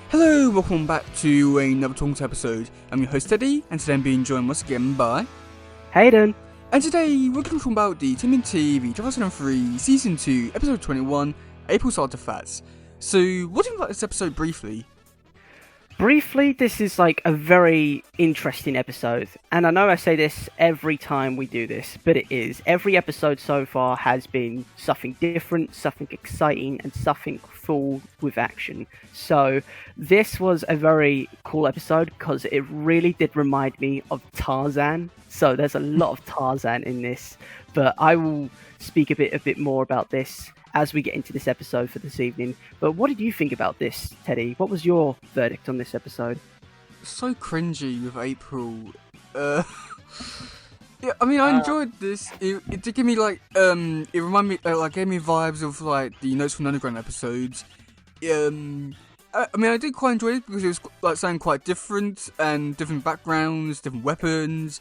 Hello, welcome back to another Tongues episode. I'm your host Teddy, and today I'm being joined once again by Hayden. And today we're going to talk about the Tim and TV 2003 Season 2, Episode 21, April's Artifacts. So, what do you think about this episode briefly? Briefly, this is like a very interesting episode, and I know I say this every time we do this, but it is. Every episode so far has been something different, something exciting, and something full with action. So this was a very cool episode because it really did remind me of Tarzan. So there's a lot of Tarzan in this, but I will speak a bit more about this as we get into this episode for this evening. But what did you think about this, Teddy? What was your verdict on this episode? So cringy with April. Yeah, I mean, I enjoyed this. It did give me like, it reminded me, like, gave me vibes of like the Notes from the Underground episodes. I mean, I did quite enjoy it because it was like something quite different and different backgrounds, different weapons.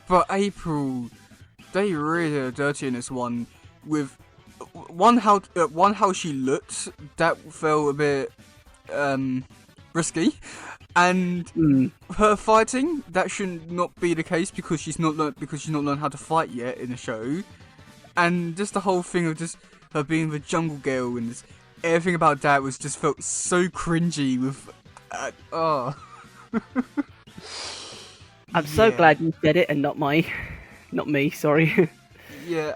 But April, they really are dirty in this one with. One how she looked, that felt a bit risky, and her fighting, that should not be the case because she's not learned how to fight yet in the show, and just the whole thing of just her being the jungle girl and just everything about that was just felt so cringy with I'm so glad you said it and not me, sorry. Yeah.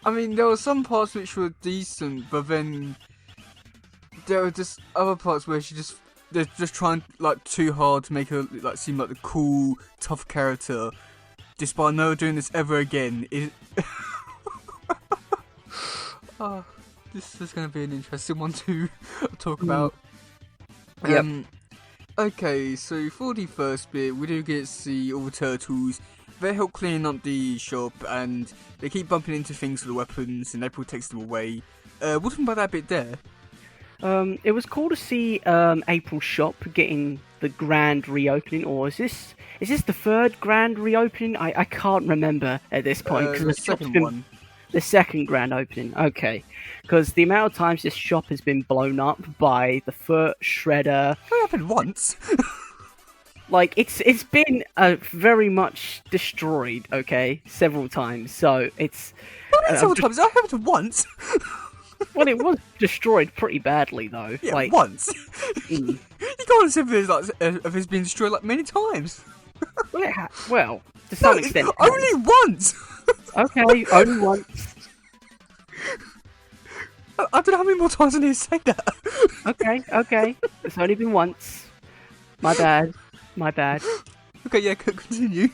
I mean, there were some parts which were decent, but then there were just other parts where they're just trying like too hard to make her like seem like the cool, tough character. Despite never doing this ever again. This is going to be an interesting one to talk about. Yep. Okay, so for the first bit, we do get to see all the turtles. They help clean up the shop, and they keep bumping into things with the weapons, and April takes them away. What do you think about that bit there? It was cool to see April's shop getting the grand reopening, or is this the third grand reopening? I can't remember at this point. The second one. The second grand opening, okay. Because the amount of times this shop has been blown up by the foot shredder. It happened once. Like, it's been very much destroyed, okay, several times, so it's... several times? That happened once! Well, it was destroyed pretty badly, though. Yeah, like, once! You can't say if it's been destroyed, like, many times! Well, to some extent... only once! Okay, only once. I don't know how many more times I need to say that. Okay. It's only been once. My bad. Okay, yeah, continue.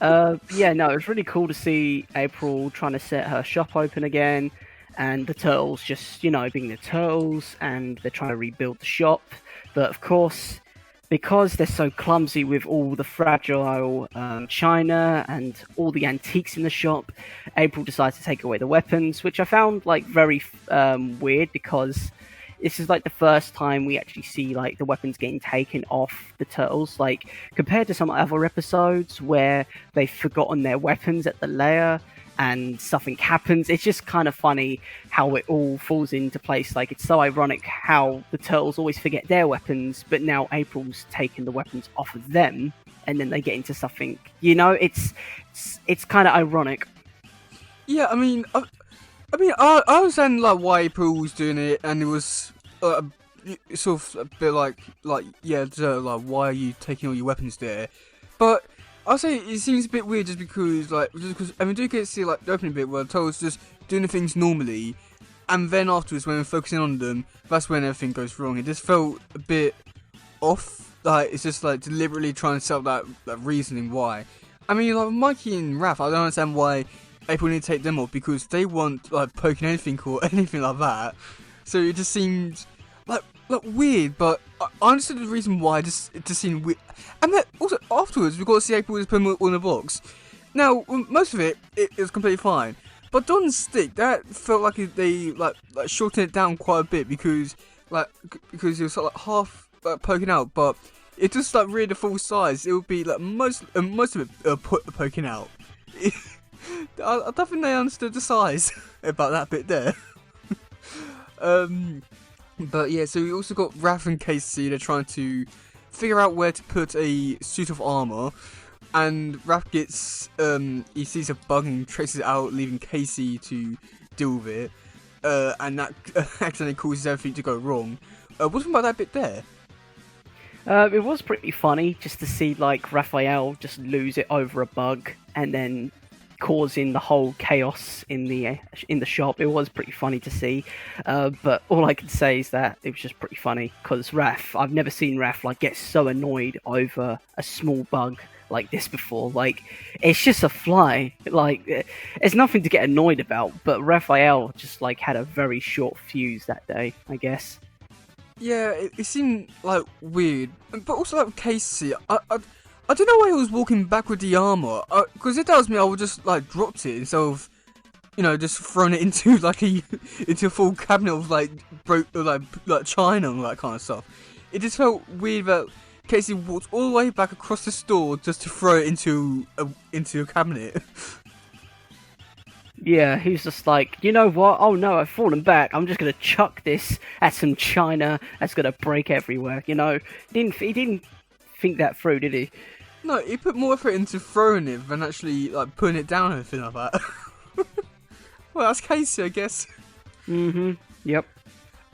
Yeah, no, it was really cool to see April trying to set her shop open again, and the turtles just, being the turtles, and they're trying to rebuild the shop. But of course, because they're so clumsy with all the fragile china and all the antiques in the shop, April decides to take away the weapons, which I found like very weird because this is like the first time we actually see like the weapons getting taken off the turtles, like compared to some other episodes where they've forgotten their weapons at the lair and something happens. It's just kind of funny how it all falls into place. Like, it's so ironic how the turtles always forget their weapons, but now April's taken the weapons off of them, and then they get into something. It's kind of ironic. Yeah, I mean, I understand like why April was doing it, and it was sort of a bit like why are you taking all your weapons there? But I'll say it seems a bit weird just because I mean, do get to see like the opening bit where the turtles just doing the things normally, and then afterwards when we're focusing on them, that's when everything goes wrong. It just felt a bit off. Like, it's just like deliberately trying to set up that reasoning why. I mean, like Mikey and Raph, I don't understand why April need to take them off because they weren't like poking anything or anything like that. So it just seemed like weird, but I understood the reason why. It just seemed weird. And then also afterwards we got to see April just put them all in a box. Now most of it was completely fine, but Don's stick, that felt like they like shortened it down quite a bit because it was sort of like half poking out, but it just like really the full size. It would be like most of it poking out. I don't think they understood the size about that bit there. But yeah, so we also got Raph and Casey. They're trying to figure out where to put a suit of armor, and Raph gets he sees a bug and traces it out, leaving Casey to deal with it. And that accidentally causes everything to go wrong. What about that bit there? It was pretty funny just to see like Raphael just lose it over a bug and then causing the whole chaos in the shop. It was pretty funny to see, but all I can say is that it was just pretty funny because I've never seen Raph like get so annoyed over a small bug like this before. Like, it's just a fly. Like, it's nothing to get annoyed about. But Raphael just like had a very short fuse that day, I guess. Yeah, it seemed like weird, but also like Casey. I don't know why he was walking back with the armor, because it tells me I would just like dropped it instead of, just thrown it into like into a full cabinet of like like china and all that kind of stuff. It just felt weird that Casey walked all the way back across the store just to throw it into a cabinet. Yeah, he's just like, you know what? Oh no, I've fallen back. I'm just gonna chuck this at some china that's gonna break everywhere. He didn't think that through, did he? No, he put more effort into throwing it than actually like putting it down or anything like that. Well, that's Casey, I guess. Yep.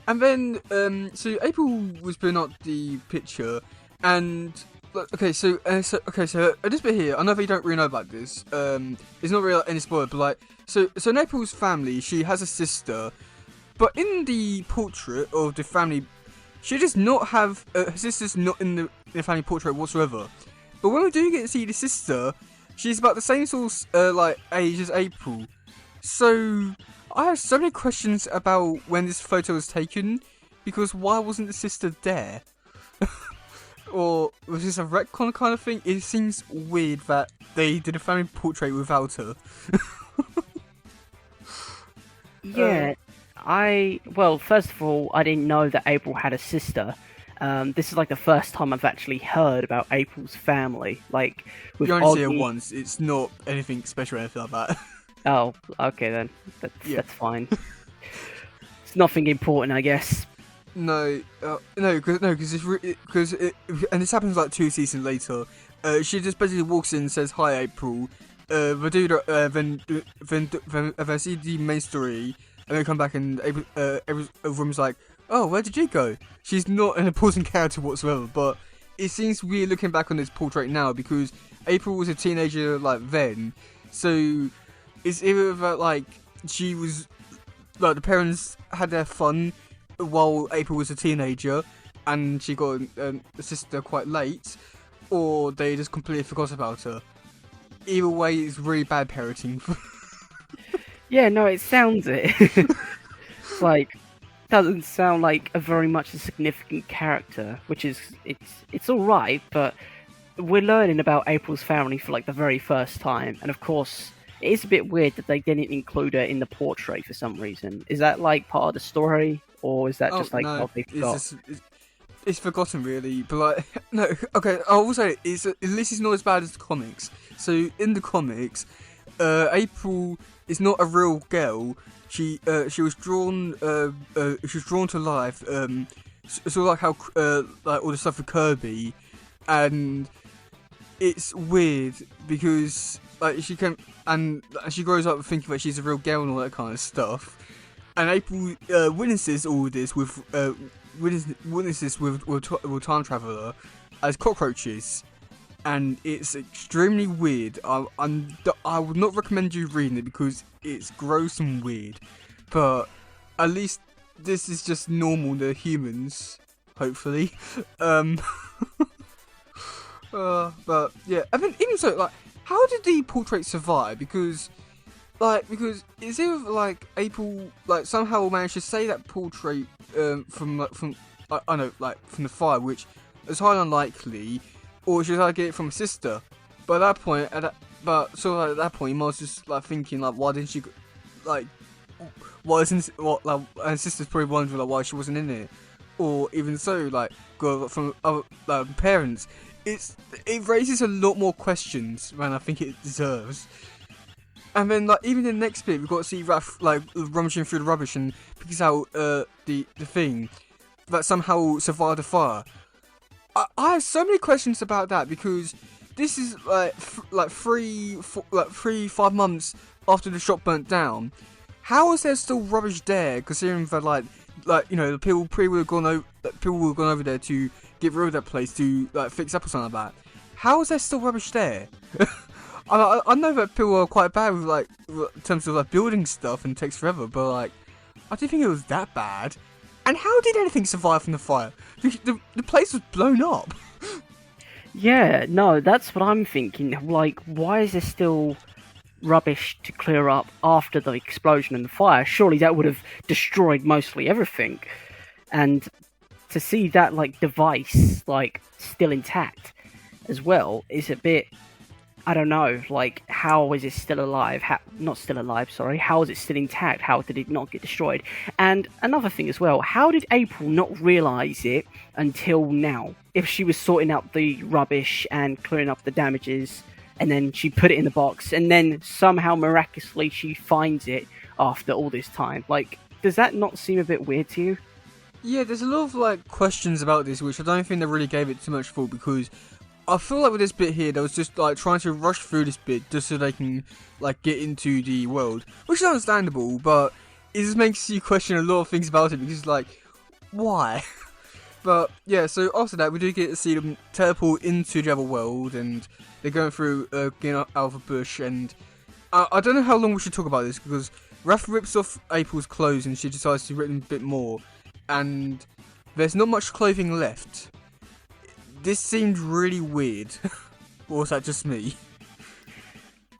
And then, so April was putting up the picture, and so this bit here, I know that you don't really know about this. It's not really any spoiler, but like, so in April's family, she has a sister, but in the portrait of the family, she does not have her sister's not in the family portrait whatsoever. But when we do get to see the sister, she's about the same sort of like age as April. So I have so many questions about when this photo was taken, because why wasn't the sister there? Or was this a retcon kind of thing? It seems weird that they did a family portrait without her. Yeah, first of all, I didn't know that April had a sister. This is like the first time I've actually heard about April's family. Like, with you only see Oggy... it once. It's not anything special or anything like that. Oh, okay then. That's fine. It's nothing important, I guess. No, because and this happens like 2 seasons later. She just basically walks in and says, "Hi, April." Then see the main story, and then come back and everyone's like, "Oh, where did you go?" She's not an important character whatsoever, but it seems weird looking back on this portrait now because April was a teenager like then, so it's either that like she was like the parents had their fun while April was a teenager, and she got a sister quite late, or they just completely forgot about her. Either way, it's really bad parenting. Yeah, no, it sounds it. It's like, doesn't sound like a very much a significant character, which is it's all right, but we're learning about April's family for like the very first time, and of course, it is a bit weird that they didn't include her in the portrait for some reason. Is that like part of the story, or is that just like no, they forgot? It's forgotten really, but like no, okay. I will say at least it's not as bad as the comics. So in the comics, April is not a real girl. She was drawn to life. Sort of like how like all the stuff with Kirby, and it's weird because like she grows up thinking that she's a real girl and all that kind of stuff. And April witnesses all this with time traveler as cockroaches, and it's extremely weird. I would not recommend you reading it because it's gross and weird, but at least this is just normal to humans, hopefully. But yeah, I mean, even so, like, how did the portrait survive? Because it's either like April like somehow managed to save that portrait from the fire, which is highly unlikely, or she was like get it from a sister. But at that point, at that point, you must just like thinking like, why didn't she like? Why isn't and sister's probably wondering like why she wasn't in it, or even so like go from other parents. It raises a lot more questions than I think it deserves. And then, like, even in the next bit, we've got to see Raph, like, rummaging through the rubbish and picks out the thing. that somehow survived the fire. I have so many questions about that because this is like 5 months after the shop burnt down. How is there still rubbish there? Considering that the people would have gone over there to get rid of that place to fix up or something like that. How is there still rubbish there? I know that people are quite bad with in terms of building stuff and it takes forever, but I didn't think it was that bad. And how did anything survive from the fire? The place was blown up. Yeah, no, that's what I'm thinking. Why is there still rubbish to clear up after the explosion and the fire? Surely that would have destroyed mostly everything. And to see that device still intact as well is a bit, I don't know, how is it still alive? Not still alive, sorry. How is it still intact? How did it not get destroyed? And another thing as well, how did April not realise it until now? If she was sorting out the rubbish and clearing up the damages, and then she put it in the box, and then somehow miraculously she finds it after all this time. Does that not seem a bit weird to you? Yeah, there's a lot of questions about this, which I don't think they really gave it too much thought, because I feel like with this bit here, they was just trying to rush through this bit just so they can get into the world, which is understandable, but it just makes you question a lot of things about it because why? But yeah, so after that we do get to see them teleport into the other world, and they're going through getting out of a bush, and I don't know how long we should talk about this because Raph rips off April's clothes and she decides to rip them a bit more, and there's not much clothing left. This seemed really weird. Or was that just me?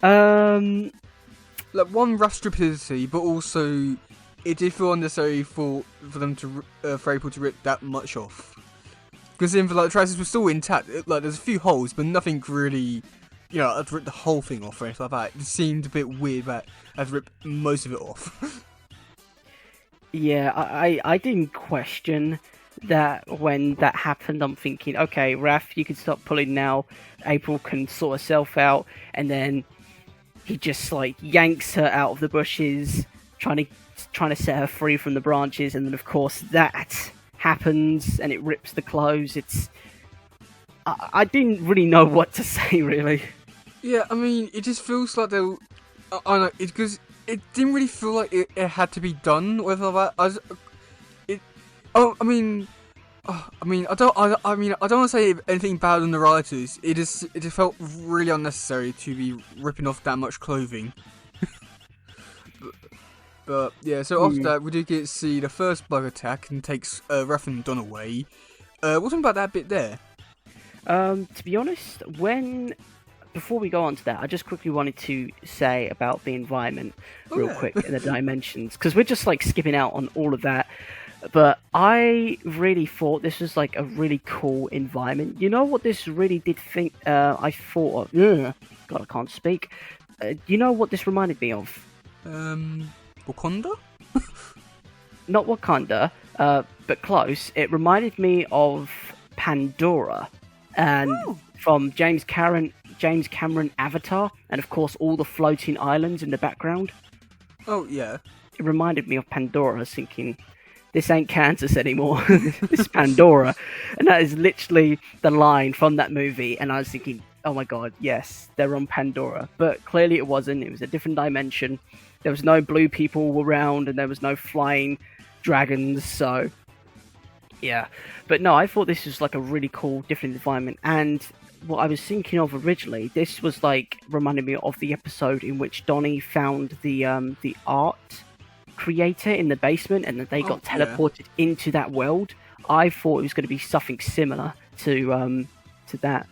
Um, One, rough stupidity, but also it did feel unnecessary for them to for April to rip that much off. Because the trousers were still intact. There's a few holes, but nothing really, I'd rip the whole thing off or anything like that. It seemed a bit weird that I'd rip most of it off. yeah, I didn't question that when that happened. I'm thinking, okay, Raph, you can stop pulling now. April can sort herself out, and then he just yanks her out of the bushes, trying to set her free from the branches, and then of course that happens, and it rips the clothes. I didn't really know what to say, really. Yeah, I mean, it just feels like they. I don't know, because it didn't really feel like it had to be done. Whether that, I don't want to say anything bad on the writers. It just felt really unnecessary to be ripping off that much clothing. but yeah, so after that, we do get to see the first bug attack and takes Raph and Don away. What's about that bit there? To be honest, before we go on to that, I just quickly wanted to say about the environment real quick in the dimensions, because we're just skipping out on all of that. But I really thought this was a really cool environment. You know what this really did think? I thought of. God, I can't speak. You know what this reminded me of? Wakanda? Not Wakanda, but close. It reminded me of Pandora, and from James Cameron Avatar, and of course all the floating islands in the background. Oh yeah. It reminded me of Pandora. I was thinking, this ain't Kansas anymore. This is Pandora. And that is literally the line from that movie. And I was thinking, oh my god, yes, they're on Pandora. But clearly it wasn't. It was a different dimension. There was no blue people around, and there was no flying dragons. So, yeah. But no, I thought this was a really cool, different environment. And what I was thinking of originally, this was reminding me of the episode in which Donnie found the art creator in the basement, and that they got teleported into that world. I thought it was going to be something similar to that.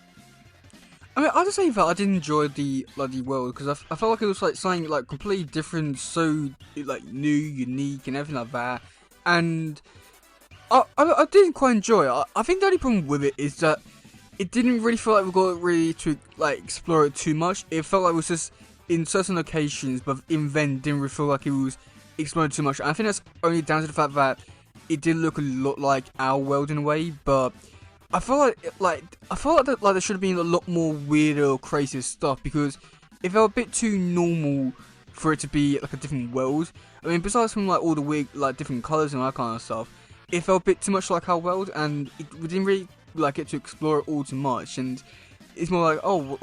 I mean, I'll just say that I did enjoy the world because I felt like it was something completely different, so new, unique, and everything like that. And I did quite enjoy it. I think the only problem with it is that it didn't really feel like we got really to explore it too much. It felt like it was just in certain locations, but even then didn't really feel like it was explored too much. And I think that's only down to the fact that it did look a lot like our world in a way, but I felt like there should have been a lot more weirder or crazier stuff, because it felt a bit too normal for it to be a different world. I mean, besides from all the weird different colours and that kind of stuff, it felt a bit too much like our world, and we didn't really like get to explore it all too much. And it's more like, oh,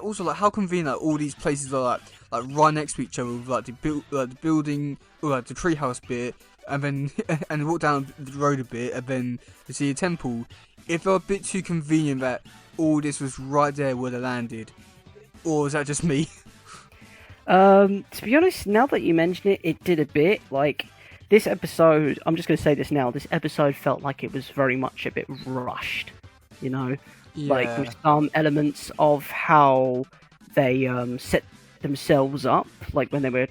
also like how convenient like, all these places are like right next to each other, with like the building, or like the treehouse bit, and then and walk down the road a bit, and then to see a temple. It felt a bit too convenient that all this was right there where they landed, or is that just me? To be honest, now that you mention it, it did a bit. Like, this episode, I'm just going to say this now, this episode felt like it was very much a bit rushed, you know? Yeah. Like, with some elements of how they set themselves up, like when they were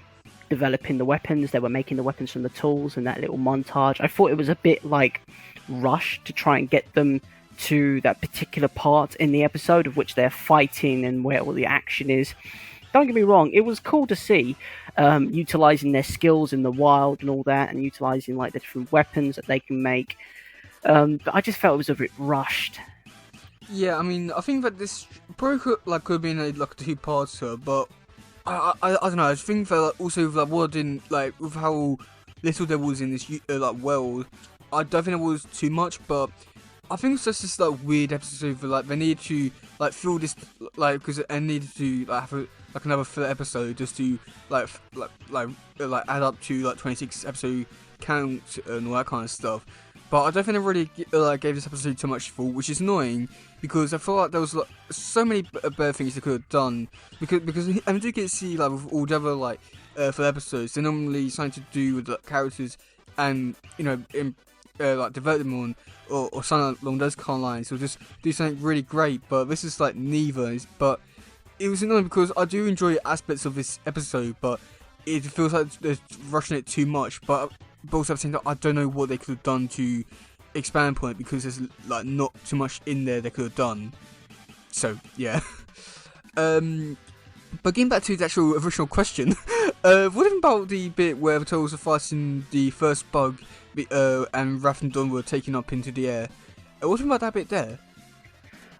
developing the weapons, they were making the weapons from the tools, and that little montage. I thought it was a bit, like, rushed to try and get them to that particular part in the episode of which they're fighting and where all the action is. Don't get me wrong, it was cool to see utilising their skills in the wild and all that, and utilising like the different weapons that they can make. But I just felt it was a bit rushed. Yeah, I mean, I think that this probably could have been like a two-parter, but I don't know. I think that like, also like what I didn't like with how little there was in this like world. I don't think it was too much, but I think it's just this like weird episode for like they need to like fill this like because they needed to like have another filler episode just to like add up to like 26 episode count and all that kind of stuff. But I don't think they really gave this episode too much thought, which is annoying because I feel like there was like so many better things they could have done. Because I do get to see like with all the other like filler episodes, they're normally something to do with the characters and like develop them on or something along those kind of lines, or just do something really great. But this is like neither. But it was annoying because I do enjoy aspects of this episode, but it feels like they're rushing it too much. But also at the same time, I don't know what they could have done to expand upon it because there's like not too much in there they could have done. So yeah. But getting back to the actual original question, what about the bit where the turtles are fighting the first bug, and Raph and Don were taken up into the air? What about that bit there?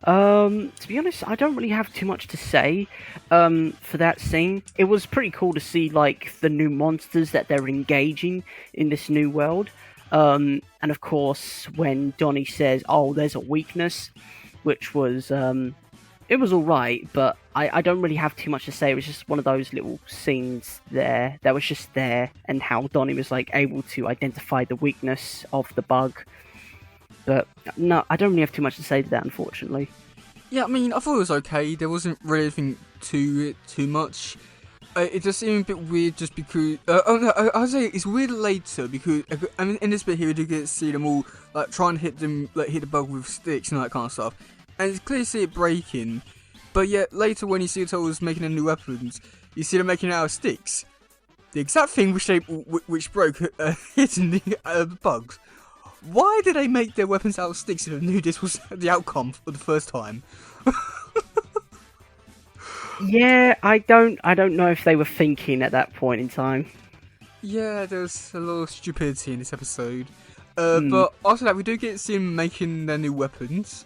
To be honest, I don't really have too much to say for that scene. It was pretty cool to see like the new monsters that they're engaging in this new world. And of course, when Donnie says, "Oh, there's a weakness," which was it was all right, but I don't really have too much to say. It was just one of those little scenes there that was just there, and how Donnie was like able to identify the weakness of the bug. But no, I don't really have too much to say to that, unfortunately. Yeah, I mean, I thought it was okay. There wasn't really anything to it too much. It just seemed a bit weird just because... I'd say it's weird later because... I mean, in this bit here, we do get to see them all like trying to hit the bug with sticks and all that kind of stuff. And it's clear to see it breaking. But yet, later when you see the turtles making the new weapons, you see them making it out of sticks. The exact thing which broke hitting the bugs. Why did they make their weapons out of sticks if they knew this was the outcome for the first time? Yeah, I don't know if they were thinking at that point in time. Yeah, there's a lot of stupidity in this episode. But after that, we do get to see them making their new weapons.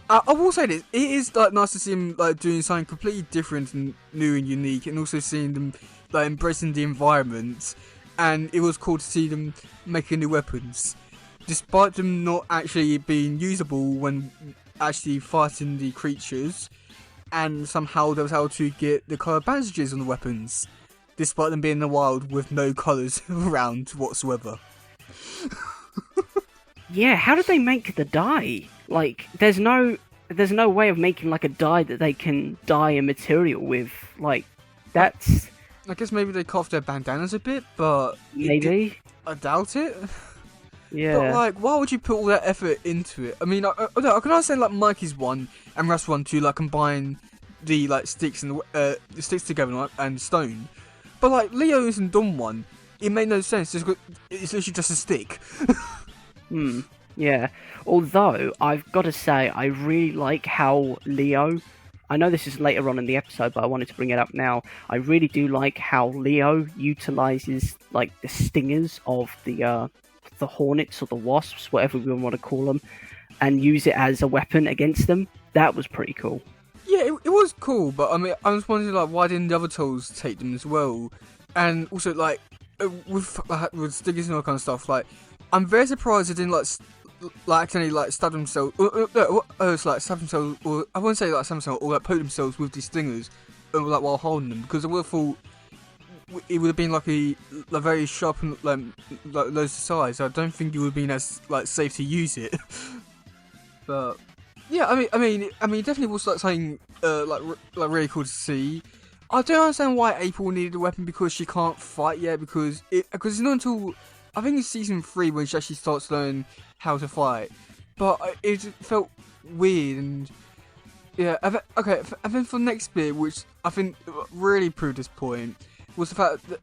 I will say this: it is like nice to see them like doing something completely different and new and unique, and also seeing them like embracing the environment. And it was cool to see them making new weapons, despite them not actually being usable when actually fighting the creatures. And somehow they was able to get the colour bandages on the weapons, despite them being in the wild with no colours around whatsoever. Yeah, how did they make the dye? Like, there's no way of making like a dye that they can dye a material with. Like, that's... I guess maybe they cut off their bandanas a bit, but... Maybe? I doubt it. Yeah. But, like, why would you put all that effort into it? I mean, I can understand, like, Mikey's one and Russ one to, like, combine the, like, sticks and the sticks together like, and stone. But, like, Leo's and Dom one, it made no sense. It's literally just a stick. Yeah. Although, I've got to say, I really like how Leo... I know this is later on in the episode, but I wanted to bring it up now. I really do like how Leo utilizes, like, the stingers of the hornets or the wasps, whatever we want to call them, and use it as a weapon against them. That was pretty cool. Yeah, it was cool, but I mean, I was wondering, like, why didn't the other trolls take them as well? And also, like, with stingers and all kind of stuff, like, I'm very surprised they didn't like accidentally like stab themselves. It's like stab themselves, or I won't say like stab themselves, or like poke themselves with these stingers, like while holding them, because I would have thought it would have been like a very sharp and like loads of size. I don't think it would have been as like safe to use it. But yeah, I mean, it definitely was like something like really cool to see. I don't understand why April needed a weapon because she can't fight yet. Because it's not until I think it's season 3 when she actually starts learning how to fight. But it felt weird and yeah. Okay, and then for the next bit, which I think really proved this point, was the fact that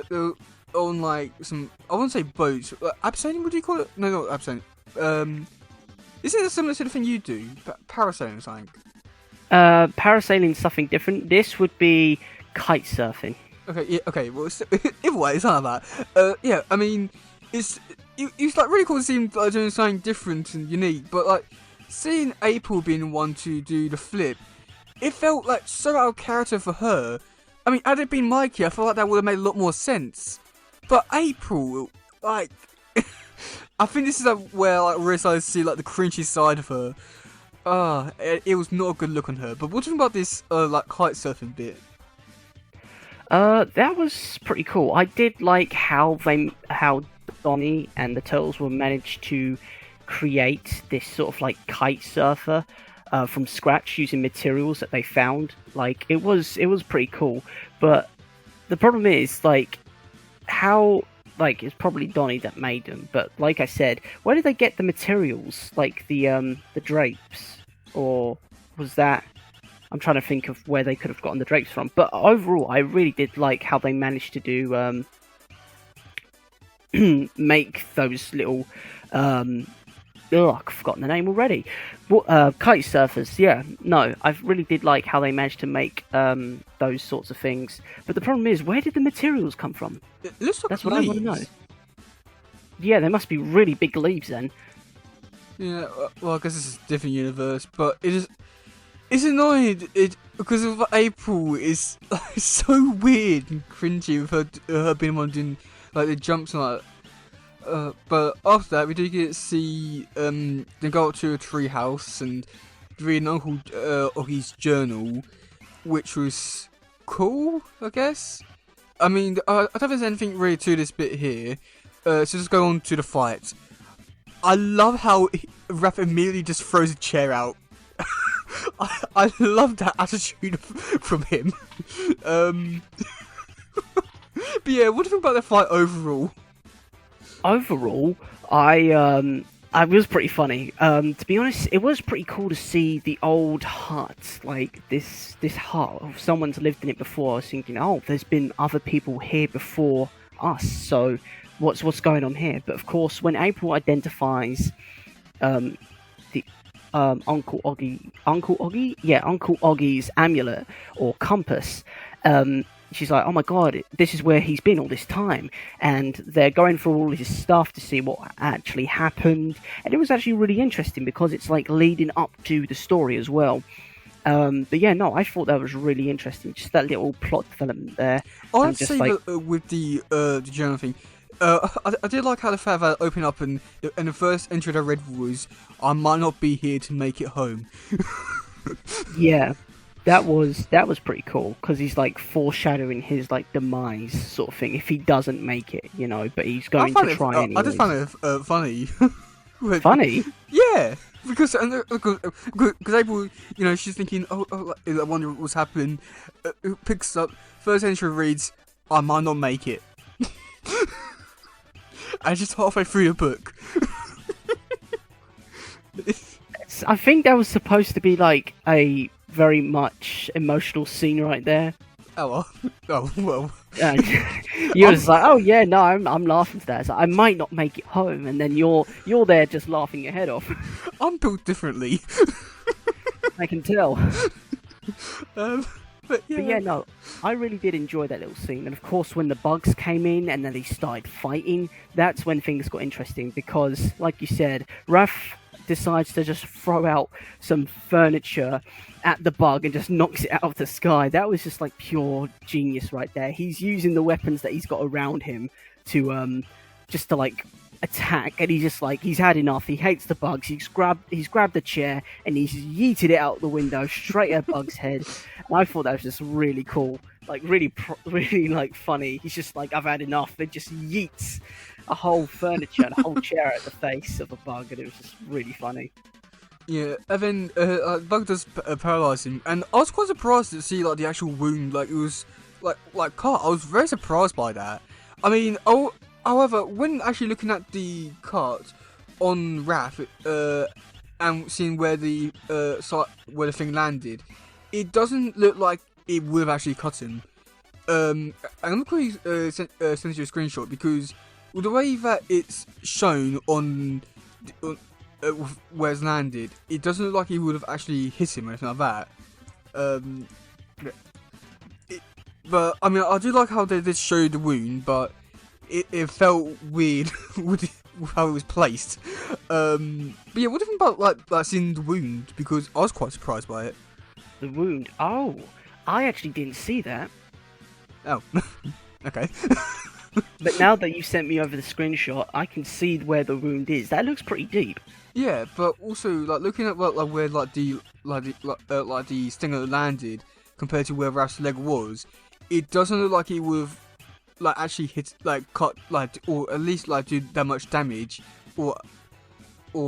they were on like some, I wouldn't say boats, abseiling, would you call it? No, not abseiling. Isn't it similar to the thing you do? Parasailing or something? Parasailing something different. This would be kite surfing. Okay, yeah, okay, well, either way, it's not that. Yeah, I mean, it's like really cool to see him like, doing something different and unique, but like, seeing April being the one to do the flip, it felt like so out of character for her. I mean, had it been Mikey, I feel like that would have made a lot more sense. But April, like, I think this is where like really started to see like the cringy side of her. It was not a good look on her. But what do you think about this like kite surfing bit? That was pretty cool. I did like how Donnie and the Turtles were managed to create this sort of like kite surfer from scratch using materials that they found. Like it was pretty cool. But the problem is like how. Like it's probably Donnie that made them, but like I said, where did they get the materials? Like the drapes, or was that? I'm trying to think of where they could have gotten the drapes from. But overall, I really did like how they managed to do make those little I've forgotten the name already. Kite surfers, yeah. No, I really did like how they managed to make those sorts of things. But the problem is, where did the materials come from? It looks like That's leaves. what I want to know. Yeah, they must be really big leaves then. Yeah, well, I guess it's a different universe, but it's annoying. Because of April is like, so weird and cringy with her being one doing like the jumps and like. But after that, we do get to see they go up to a tree house and read Uncle Oggy's journal, which was cool, I guess. I mean, I don't think there's anything really to this bit here. So just go on to the fight. I love how Raph immediately just throws a chair out. I love that attitude from him. But yeah, what do you think about the fight overall? Overall, I was pretty funny. To be honest, it was pretty cool to see the old hut, like this hut. Someone's lived in it before. I was thinking, oh, there's been other people here before us. So what's going on here? But of course, when April identifies the Uncle Oggy's amulet or compass, she's like, oh my god, this is where he's been all this time. And they're going through all this stuff to see what actually happened. And it was actually really interesting because it's like leading up to the story as well. But yeah, no, I thought that was really interesting. Just that little plot development there. I have to say that with the journal thing, I did like how the fact that opened up and the first entry I read was, I might not be here to make it home. Yeah. That was pretty cool because he's like foreshadowing his like demise sort of thing if he doesn't make it, you know. But he's going to try anyways. I just found it funny. Funny? Yeah, because April, you know, she's thinking, I wonder what's happening. Picks up first entry, reads, I might not make it, and just halfway through the book. I think that was supposed to be like a very much emotional scene right there. Oh well. You're just like, oh yeah, no, I'm laughing to that. It's like, I might not make it home, and then you're there just laughing your head off. I'm built differently. I can tell. But yeah, no, I really did enjoy that little scene. And of course, when the bugs came in and then they started fighting, that's when things got interesting because, like you said, Raph decides to just throw out some furniture at the bug and just knocks it out of the sky. That was just like pure genius right there. He's using the weapons that he's got around him to just to like attack, and he's had enough. He hates the bugs. He's grabbed the chair and he's yeeted it out the window straight at Bug's head. And I thought that was just really cool, like really like funny. He's just like, I've had enough. It just yeets a whole furniture and a whole chair at the face of a Bug, and it was just really funny. Yeah, and then Bug does paralyze him, and I was quite surprised to see like the actual wound. Like it was like cut. I was very surprised by that. I mean, however, when actually looking at the cut on Raph, and seeing where the where the thing landed, it doesn't look like it would have actually cut him. And I'm going to send you a screenshot because with the way that it's shown on where it's landed, it doesn't look like he would have actually hit him or anything like that. But I mean, I do like how they did show the wound, but it felt weird with how it was placed. But yeah, what do you think about like seeing the wound? Because I was quite surprised by it. The wound. Oh, I actually didn't see that. Oh, okay. But now that you sent me over the screenshot, I can see where the wound is. That looks pretty deep. Yeah, but also like looking at like where the stinger landed compared to where Raph's leg was, it doesn't look like he would have like actually hit cut or at least like do that much damage, or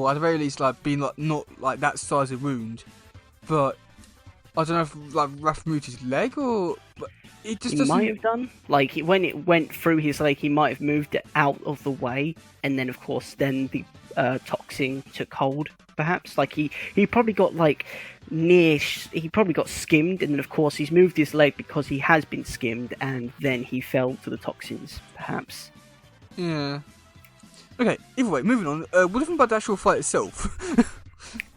at the very least like being like not like that size of wound. But I don't know if like Raph moved his leg or it just doesn't. Might have done. Like when it went through his leg, he might have moved it out of the way, and then of course then the toxin took hold. Perhaps like he probably got like he probably got skimmed, and then of course he's moved his leg because he has been skimmed, and then he fell to the toxins. Perhaps. Yeah. Okay. Either way, moving on. What do you think about the actual fight itself?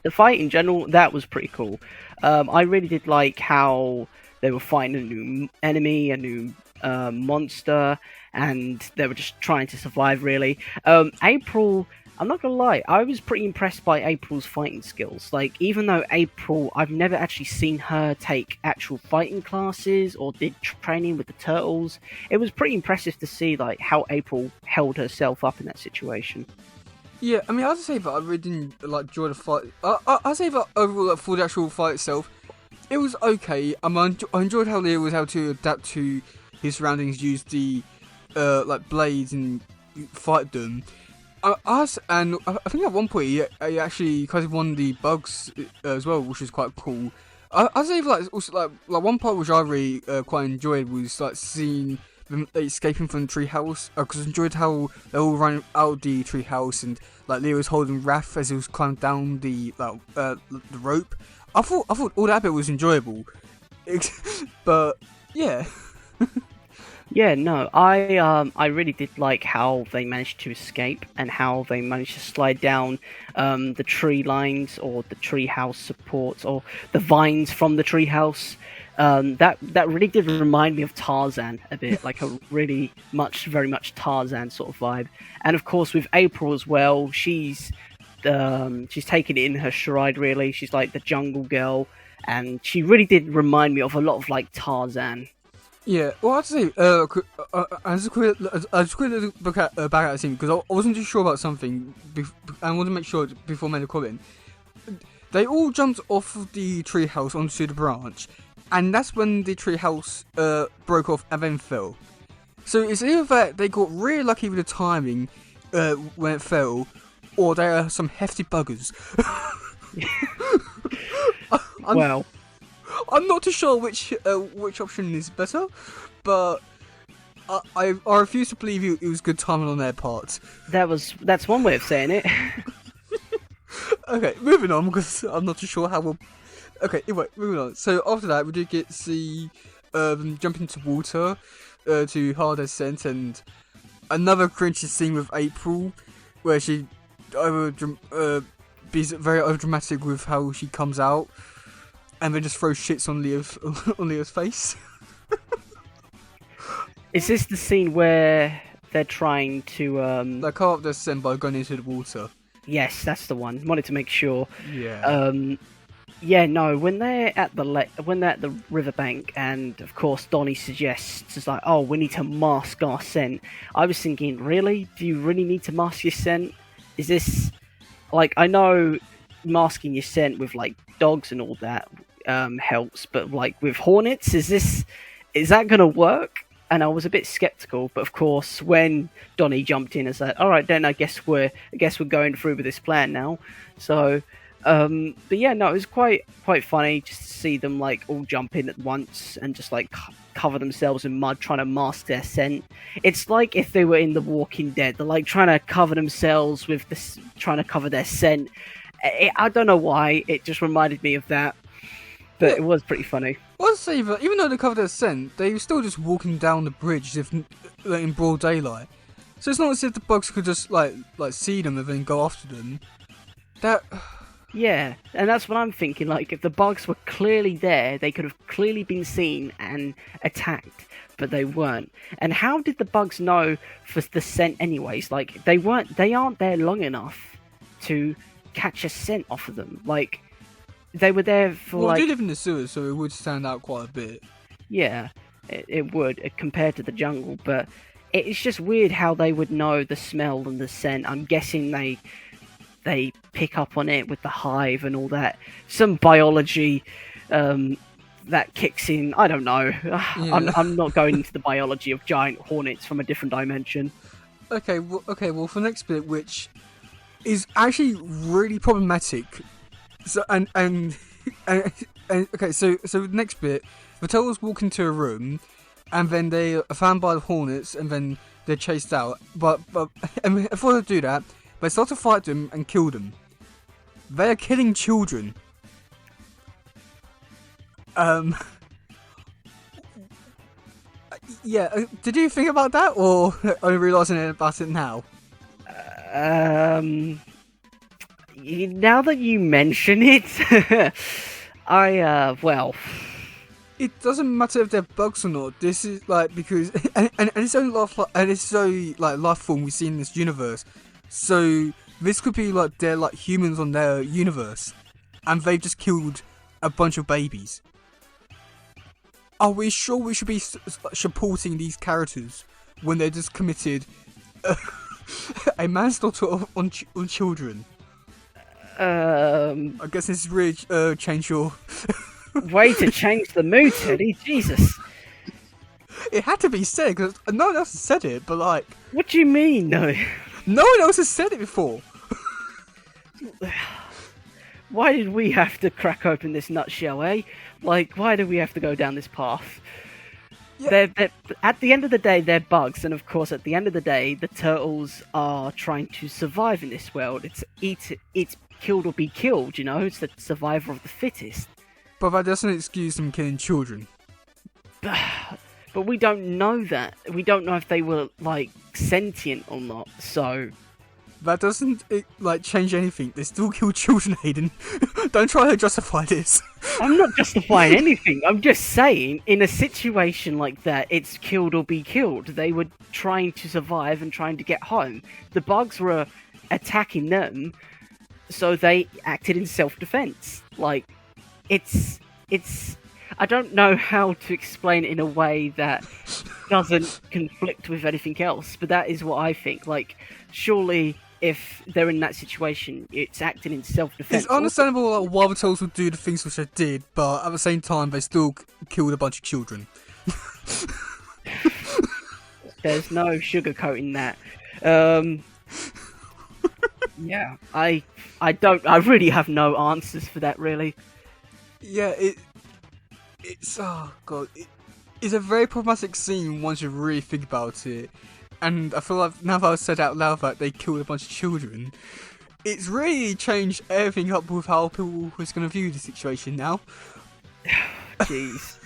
The fight in general, that was pretty cool. I really did like how they were fighting a new enemy, a new monster, and they were just trying to survive, really. April, I'm not gonna lie, I was pretty impressed by April's fighting skills. Like, even though April, I've never actually seen her take actual fighting classes or did training with the turtles, it was pretty impressive to see like how April held herself up in that situation. Yeah, I mean, I'd say that I really didn't like enjoy the fight. I'd say that overall, like, for the actual fight itself, it was okay. I enjoyed how Leo was able to adapt to his surroundings, use the like blades and fight them. I think at one point he actually kind of won the bugs as well, which was quite cool. I'd say like also like one part which I really quite enjoyed was like seeing them escaping from the treehouse, because I enjoyed how they all ran out of the treehouse and like Leo was holding Raph as he was climbing down the rope. I thought all that bit was enjoyable, but yeah. Yeah, no, I really did like how they managed to escape and how they managed to slide down the tree lines or the tree house supports or the vines from the tree house. That really did remind me of Tarzan a bit, like a very much Tarzan sort of vibe. And of course with April as well, she's taken it in her stride really. She's like the jungle girl, and she really did remind me of a lot of like Tarzan. Yeah, well, I'd say, I just quickly look back at the scene because I wasn't too sure about something, and I wanted to make sure before making a comment. They all jumped off of the treehouse onto the branch, and that's when the treehouse broke off and then fell. So it's either that they got really lucky with the timing when it fell, or they are some hefty buggers. Well, I'm not too sure which option is better, but I refuse to believe it was good timing on their part. That's one way of saying it. Okay, moving on because I'm not too sure how we'll. Okay, anyway, moving on. So after that, we did get to see jump into water to hard ascent, and another cringy scene with April, where she be very overdramatic with how she comes out. And then just throw shits on Leo's face. Is this the scene where they're trying to They come up the descent by going into the water. Yes, that's the one. Wanted to make sure. Yeah. Yeah, no. When they're at the riverbank, and of course Donnie suggests it's like, oh, we need to mask our scent. I was thinking, really? Do you really need to mask your scent? Is this like, I know masking your scent with like dogs and all that helps, but like with hornets, is that gonna work? And I was a bit skeptical, but of course, when Donnie jumped in and said, "All right, then I guess we're going through with this plan now." So, but yeah, no, it was quite funny just to see them like all jump in at once and just like cover themselves in mud, trying to mask their scent. It's like if they were in The Walking Dead. They're like trying to cover themselves with this, trying to cover their scent. I don't know why. It just reminded me of that, but it was pretty funny. Well, I'd say that even though they covered their scent, they were still just walking down the bridge as if like, in broad daylight. So it's not as if the bugs could just like see them and then go after them. That. Yeah, and that's what I'm thinking. Like, if the bugs were clearly there, they could have clearly been seen and attacked, but they weren't. And how did the bugs know for the scent, anyways? Like, they aren't there long enough to catch a scent off of them. Like, they were there for Well, they live in the sewers, so it would stand out quite a bit. Yeah, it would compared to the jungle, but it's just weird how they would know the smell and the scent. I'm guessing they pick up on it with the hive and all that. Some biology that kicks in. I don't know. Yeah. I'm not going into the biology of giant hornets from a different dimension. Okay, well, for the next bit, which is actually really problematic. So okay, so the next bit, the turtles walk into a room, and then they are found by the hornets, and then they're chased out. But and before they do that, they start to fight them and kill them. They are killing children. Yeah. Did you think about that, or are you realising about it now? Now that you mention it, well. It doesn't matter if they're bugs or not. This is like because and it's only life form we see in this universe. So this could be like they're like humans on their universe, and they've just killed a bunch of babies. Are we sure we should be supporting these characters when they just committed a manslaughter on children? I guess this is really change your way to change the mood, Teddy. Jesus. It had to be said because no one else has said it. But like, what do you mean, no? No one else has said it before. Why did we have to crack open this nutshell, eh? Like, why do we have to go down this path? Yeah. They're, at the end of the day, they're bugs, and of course, at the end of the day, the turtles are trying to survive in this world. It's killed or be killed, you know? It's the survivor of the fittest. But that doesn't excuse them killing children. But we don't know that. We don't know if they were, like, sentient or not, so... That doesn't, change anything. They still kill children, Hayden. Don't try to justify this. I'm not justifying anything. I'm just saying, in a situation like that, it's killed or be killed. They were trying to survive and trying to get home. The bugs were attacking them, so they acted in self-defense. Like, it's... I don't know how to explain it in a way that doesn't conflict with anything else, but that is what I think. Like, surely, if they're in that situation, it's acting in self-defense. It's understandable why the turtles would do the things which they did, but at the same time, they still killed a bunch of children. There's no sugarcoating that. Yeah, I really have no answers for that, really. Yeah, it's oh god, it's a very problematic scene once you really think about it. And I feel like now that I've said out loud that they killed a bunch of children, it's really changed everything up with how people was going to view the situation now. Jeez.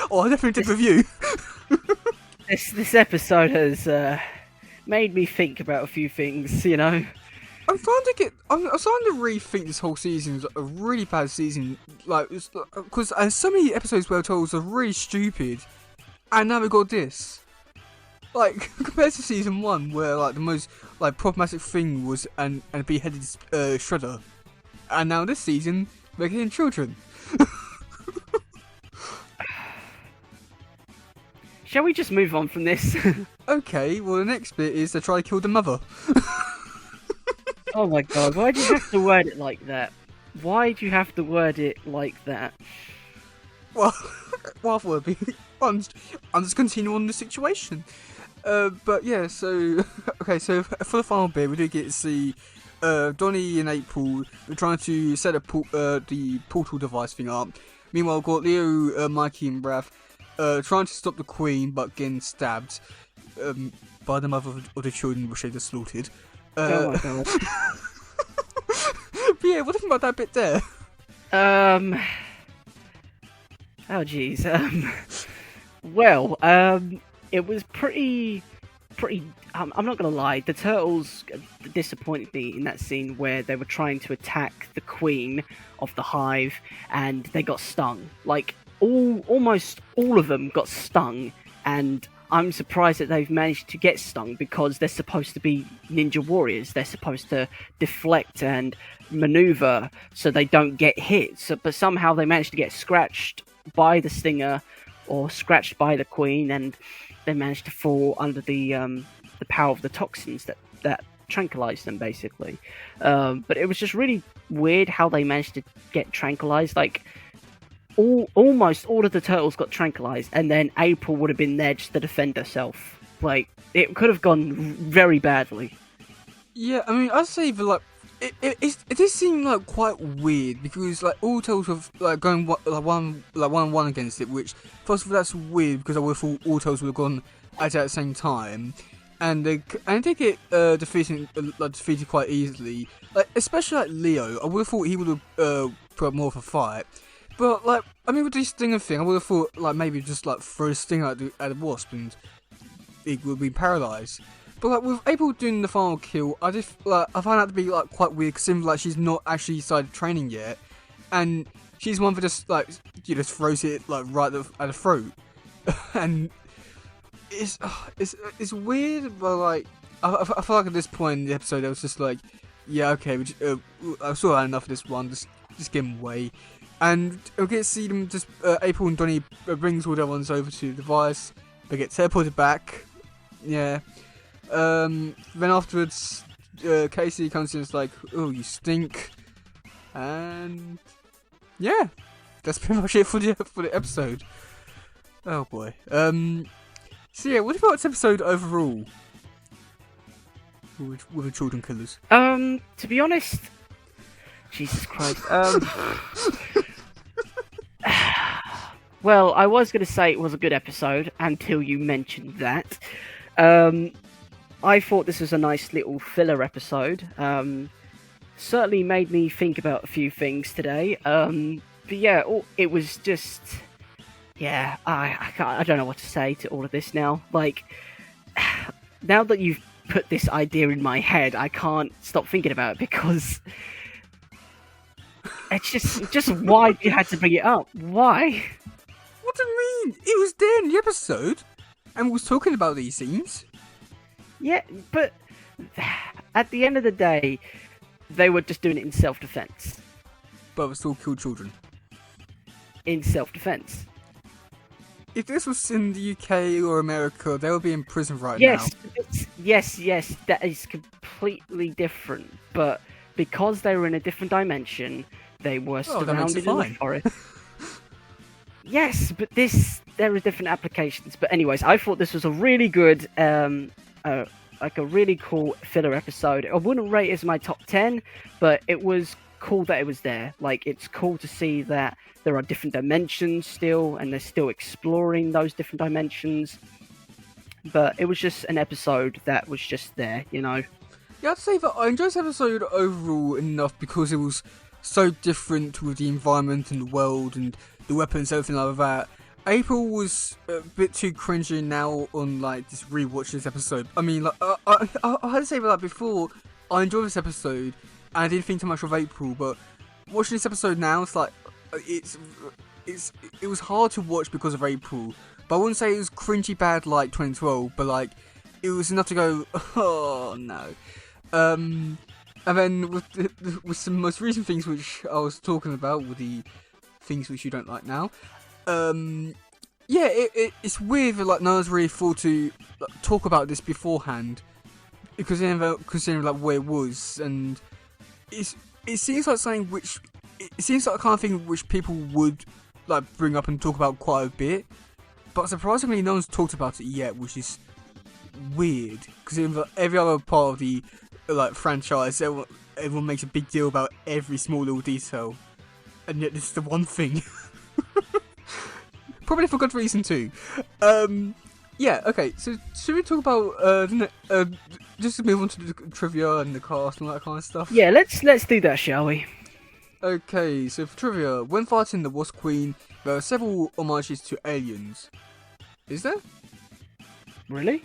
Oh, I definitely did with you. This episode has made me think about a few things, you know. I'm starting to rethink this whole season is a really bad season. Like, because so many episodes where turtles are really stupid, and now we got this. Like, compared to season 1, where like the most like problematic thing was and beheaded Shredder, and now this season They're killing children. Shall we just move on from this? Okay, well the next bit is they try to kill the mother. Oh my god, why do you have to word it like that? Why do you have to word it like that? Well, rather be. I'm just continuing on the situation. But yeah, so okay, so for the final bit, we do get to see Donnie and April. They're trying to set the portal device thing up. Meanwhile, we've got Leo, Mikey, and Raph trying to stop the Queen, but getting stabbed by the mother of the children, which they just slaughtered. Oh my god. But yeah, what do you think about that bit there? Oh jeez. Well, it was pretty. I'm not gonna lie. The turtles disappointed me in that scene where they were trying to attack the queen of the hive, and they got stung. Like almost all of them got stung, and I'm surprised that they've managed to get stung because they're supposed to be ninja warriors. They're supposed to deflect and maneuver so they don't get hit. But somehow they managed to get scratched by the stinger or scratched by the queen, and they managed to fall under the power of the toxins that tranquilized them, basically. But it was just really weird how they managed to get tranquilized. Like, almost all of the turtles got tranquilized, and then April would have been there just to defend herself. Like, it could have gone very badly. Yeah, I mean, I'd say that, like, it did seem like quite weird because like all turtles have like going one against it, which first of all that's weird because I would have thought all turtles would have gone at the same time, and they get defeated quite easily. Like especially like Leo, I would have thought he would have put up more of a fight. But like I mean with this stinger thing, I would have thought like maybe just like throw a stinger at the wasp and it would be paralysed. But like with April doing the final kill, I find that to be like quite weird, because like she's not actually started training yet, and she's one that just like just throws it like right at the throat, and it's weird. But like I feel like at this point in the episode, I was just like, yeah, okay, I saw enough of this one, just give them away, and we get to see them just April and Donnie brings all their ones over to the device. They get teleported back, yeah. Then afterwards, Casey comes in and is like, "Oh, you stink," and yeah, that's pretty much it for the episode. Oh boy. So yeah, what do you think about this episode overall? With the children killers. To be honest, Jesus Christ. Well, I was going to say it was a good episode until you mentioned that. I thought this was a nice little filler episode. Certainly made me think about a few things today. But yeah, it was just... Yeah, I don't know what to say to all of this now. Like, now that you've put this idea in my head, I can't stop thinking about it because... It's just why you had to bring it up. Why? What do you mean? It was there in the episode, and we was talking about these scenes. Yeah, but at the end of the day, they were just doing it in self-defense. But we still killed children. In self-defense. If this was in the UK or America, they would be in prison right now. Yes, that is completely different. But because they were in a different dimension, they were surrounded in the forest. Yes, but there are different applications. But anyways, I thought this was a really good, like a really cool filler episode. I wouldn't rate it as my top 10, but it was cool that it was there. Like, it's cool to see that there are different dimensions still, and they're still exploring those different dimensions. But it was just an episode that was just there, you know? Yeah, I'd say that I enjoyed this episode overall enough because it was so different with the environment and the world and the weapons, everything like that. April was a bit too cringy now on like just rewatch this episode. I mean, like I had to say that before. I enjoyed this episode, and I didn't think too much of April. But watching this episode now, it's like it was hard to watch because of April. But I wouldn't say it was cringy bad like 2012. But like it was enough to go, oh no. And then with some most recent things which I was talking about, with the things which you don't like now, yeah, it's weird that like no one's really thought to talk about this beforehand, because considering like where it was, and it seems like something which it seems like the kind of thing which people would like bring up and talk about quite a bit, but surprisingly no one's talked about it yet, which is weird, because in every other part of the like franchise, everyone makes a big deal about every small little detail, and yet this is the one thing. Probably for good reason too. Yeah, okay, so should we talk about just to move on to the trivia and the cast and all that kind of stuff? Yeah, let's do that, shall we? Okay, so for trivia, when fighting the Wasp Queen, there are several homages to aliens. Is there? Really?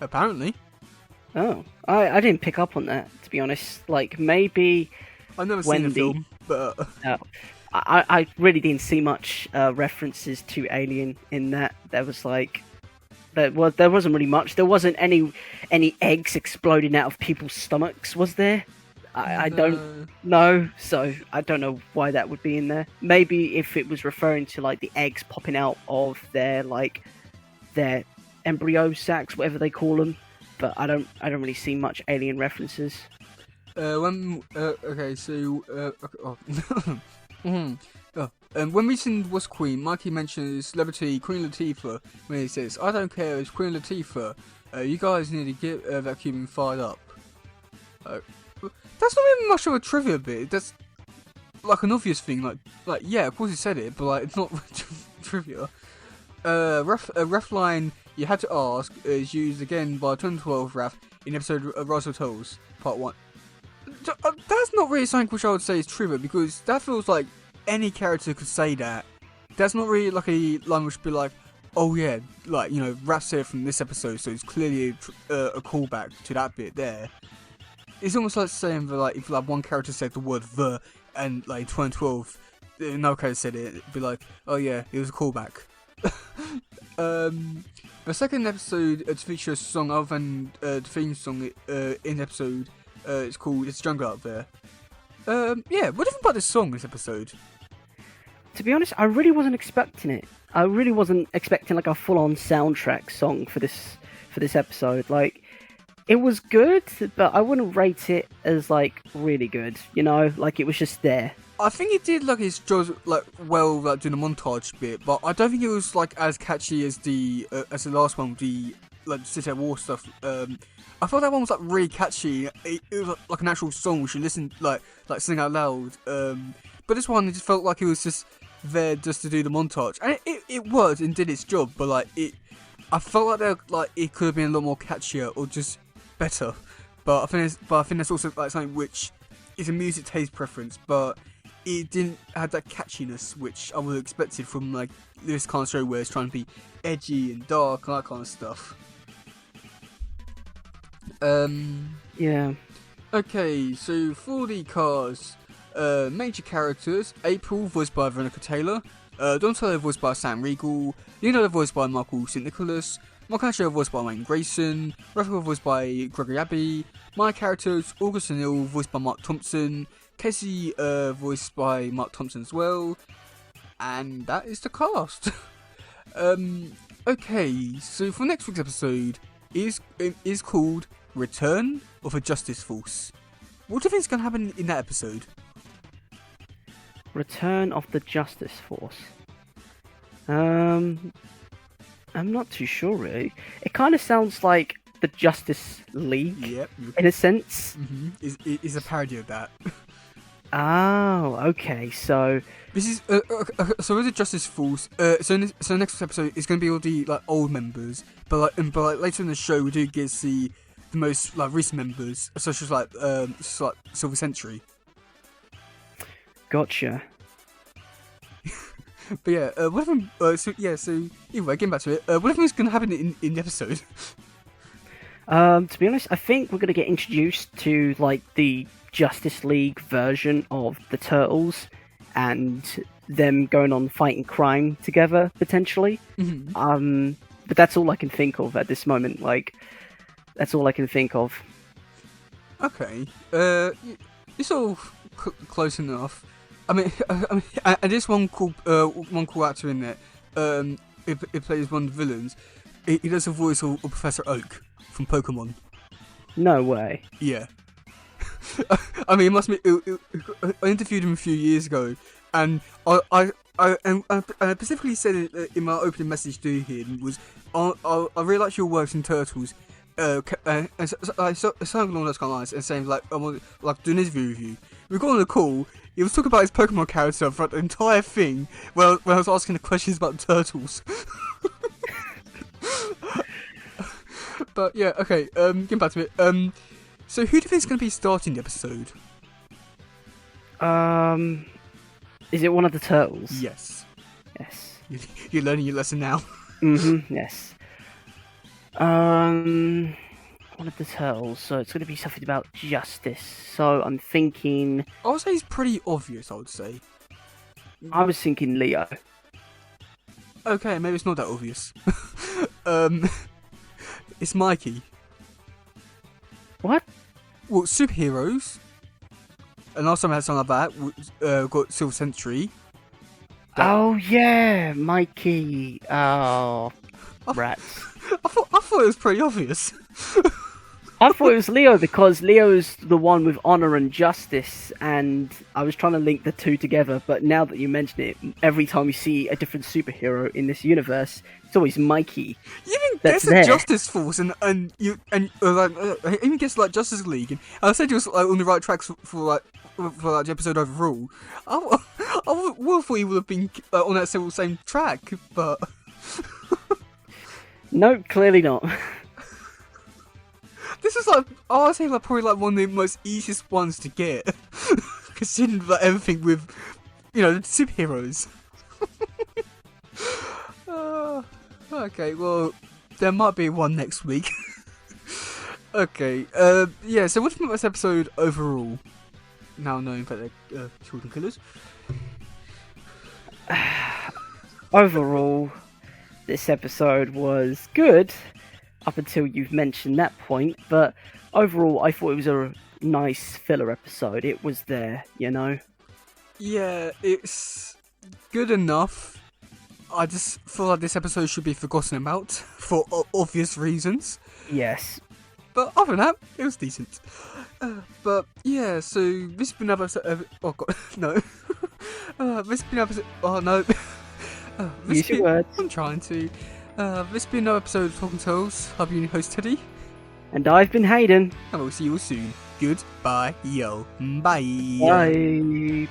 Apparently. Oh, I didn't pick up on that, to be honest. Like, maybe I've never seen the film, but I really didn't see much references to Alien in that. There was like, there wasn't really much. There wasn't any eggs exploding out of people's stomachs, was there? I don't know, so I don't know why that would be in there. Maybe if it was referring to like the eggs popping out of their embryo sacs, whatever they call them. But I don't really see much Alien references. Okay, so when meeting Wasp Queen, Mikey mentions celebrity Queen Latifah when he says, "I don't care, it's Queen Latifah. You guys need to get that human fired up." That's not even much of a trivia bit. That's like an obvious thing. Like yeah, of course he said it, but like it's not trivia. Ref line you had to ask is used again by 2012 Raph in episode Russell Tolls Part 1. That's not really something which I would say is trivia, because that feels like any character could say that. That's not really like a line which would be like, oh yeah, like, you know, Raph said it from this episode, so it's clearly a callback to that bit there. It's almost like saying that like if like one character said the word "the" and like 2012 another character said it, it'd be like, oh yeah, it was a callback. The second episode to feature a song other than the theme song in the episode, it's called "It's Jungle Out There." Yeah, what do you think about this song, this episode? To be honest, I really wasn't expecting it. I really wasn't expecting like a full-on soundtrack song for this episode. Like, it was good, but I wouldn't rate it as like really good. You know, like it was just there. I think it did like its job like well, like doing the montage bit, but I don't think it was like as catchy as the last one, the like City at War stuff. I thought that one was like really catchy. It was like an actual song we should listen like sing out loud. But this one, it just felt like it was just there just to do the montage, and it was and did its job. But like I felt like it could have been a lot more catchier or just better. But I think that's also like something which is a music taste preference, but it didn't have that catchiness which I would have expected from like this kind of show where it's trying to be edgy and dark and that kind of stuff. Yeah. Okay, so for the cast, major characters: April, voiced by Veronica Taylor; Donatello, voiced by Sam Riegel; Leonardo, voiced by Michael St. Nicholas; Michelangelo, voiced by Wayne Grayson; Raphael, voiced by Gregory Abbey; my characters: August O'Neill, voiced by Mark Thompson; Casey, voiced by Mark Thompson as well, and that is the cast. Okay, so for next week's episode is called Return of the Justice Force. What do you think is going to happen in that episode? Return of the Justice Force. I'm not too sure really. It kind of sounds like the Justice League, Yep. in a sense. Mm-hmm. Is a parody of that. Oh, okay. So This is so with the Justice Force. So next episode is going to be all the like old members, but later in the show we do get to see the most like recent members, such as like Silver Sentry. gotcha. But yeah, what if so anyway, getting back to it, what if it's going to happen in the episode? To be honest, I think we're going to get introduced to like the Justice League version of the Turtles and them going on fighting crime together potentially. Mm-hmm. But that's all I can think of at this moment. Like, that's all I can think of. Okay. It's all close enough. I mean, and this one cool actor in there. It plays one of the villains. He does the voice of Professor Oak from Pokemon. No way. Yeah. I mean, it must be. I interviewed him a few years ago, and I specifically said it in my opening message to him was, I really like your works in Turtles. And something along those kind of lines, and saying like, I want like doing this review. We got on the call. He was talking about his Pokemon character for the entire thing. When I was asking the questions about the Turtles. But yeah, okay. Getting back to it. So who do you think is going to be starting the episode? Is it one of the turtles? Yes. Yes. You're learning your lesson now. Yes. One of the turtles. So it's going to be something about justice. So I'm thinking. I would say it's pretty obvious. I would say. I was thinking Leo. Okay, maybe it's not that obvious. It's Mikey. What? Well, superheroes. And last time I had something like that, got Silver Century. Oh yeah, Mikey. Oh, rats. I thought it was pretty obvious. I thought it was Leo because Leo's the one with honor and justice, and I was trying to link the two together. But now that you mention it, every time you see a different superhero in this universe, it's always Mikey. Even That's there's a there. Justice Force and even gets like Justice League, and I said you was like on the right tracks for the episode overall. I would have thought he would have been on that same track, but No, clearly not. this is like I would say like probably like one of the most easiest ones to get, considering like everything with the superheroes. Okay, well there might be one next week. Okay, yeah. So what's this episode overall? Now knowing that they're children killers. Overall, this episode was good up until you've mentioned that point, but overall I thought it was a nice filler episode. It was there, you know? Yeah, it's good enough. I just feel like this episode should be forgotten about for obvious reasons. Yes. But other than that, it was decent. But yeah, so this has been another episode. Oh god, no. This has been another episode. Oh no. Use your words. I'm trying to. This has been another episode of Talking Tales. I've been your host Teddy. And I've been Hayden. And we'll see you all soon. Goodbye, yo. Bye. Bye.